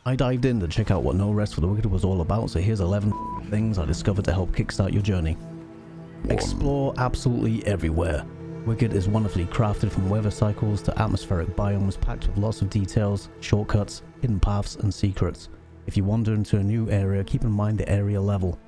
I dived in to check out what No Rest for the Wicked was all about, so here's 11 things I discovered to help kickstart your journey. Explore absolutely everywhere. Wicked is wonderfully crafted, from weather cycles to atmospheric biomes packed with lots of details, shortcuts, hidden paths and secrets. If you wander into a new area, keep in mind the area level.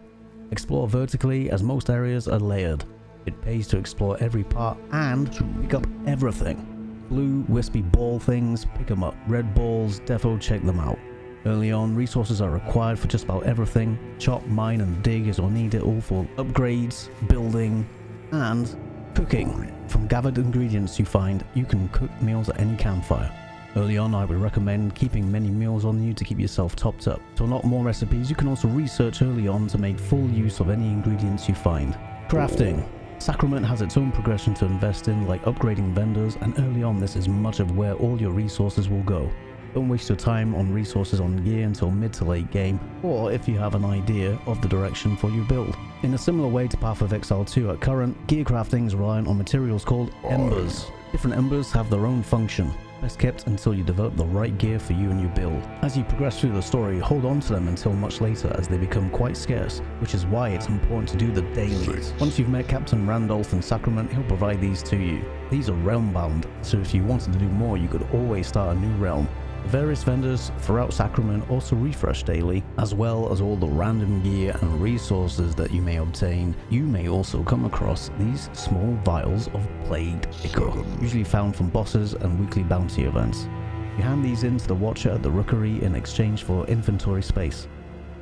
Explore vertically, as most areas are layered. It pays to explore every part and pick up everything. Blue wispy ball things, pick them up. Red balls, defo check them out. Early on, resources are required for just about everything. Chop, mine and dig is all needed, all for upgrades, building and cooking. From gathered ingredients you find, you can cook meals at any campfire. Early on, I would recommend keeping many meals on you to keep yourself topped up. To unlock more recipes, you can also research early on to make full use of any ingredients you find. Crafting. Sacrament has its own progression to invest in, like upgrading vendors, and early on this is much of where all your resources will go. Don't waste your time on resources on gear until mid to late game, or if you have an idea of the direction for your build. In a similar way to Path of Exile 2 at current, gear crafting is reliant on materials called Embers. Different Embers have their own function, best kept until you develop the right gear for you and your build. As you progress through the story, hold on to them until much later, as they become quite scarce, which is why it's important to do the dailies. Once you've met Captain Randolph in Sacrament, he'll provide these to you. These are realm bound, so if you wanted to do more, you could always start a new realm. Various vendors throughout Sacrament also refresh daily, as well as all the random gear and resources that you may obtain. You may also come across these small vials of plagued Ichor, usually found from bosses and weekly bounty events. You hand these in to the Watcher at the Rookery in exchange for inventory space.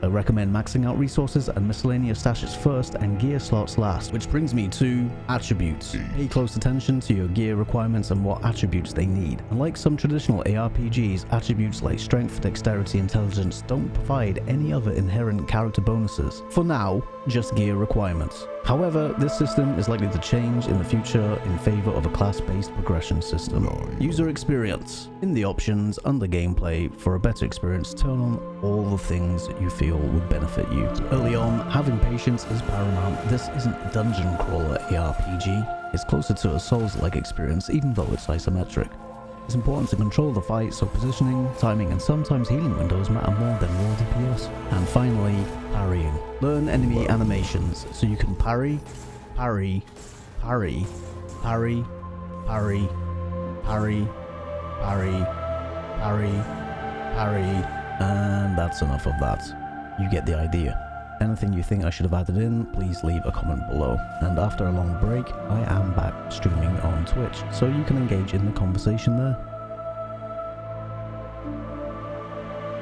I recommend maxing out resources and miscellaneous stashes first and gear slots last, which brings me to attributes. Pay close attention to your gear requirements and what attributes they need. Unlike some traditional ARPGs, attributes like strength, dexterity, intelligence don't provide any other inherent character bonuses. For now, just gear requirements. However, this system is likely to change in the future in favor of a class-based progression system. User experience. In the options under gameplay, for a better experience, turn on all the things that you feel would benefit you. Early on, having patience is paramount. This isn't a dungeon crawler ARPG. It's closer to a Souls-like experience, even though it's isometric. It's important to control the fight, so positioning, timing, and sometimes healing windows matter more than raw DPS. And finally, parrying. Learn enemy animations so you can parry, parry, parry, parry, parry, parry, parry, parry, parry, and that's enough of that. You get the idea. Anything you think I should have added in, please leave a comment below. And after a long break, I am back streaming on Twitch, so you can engage in the conversation there.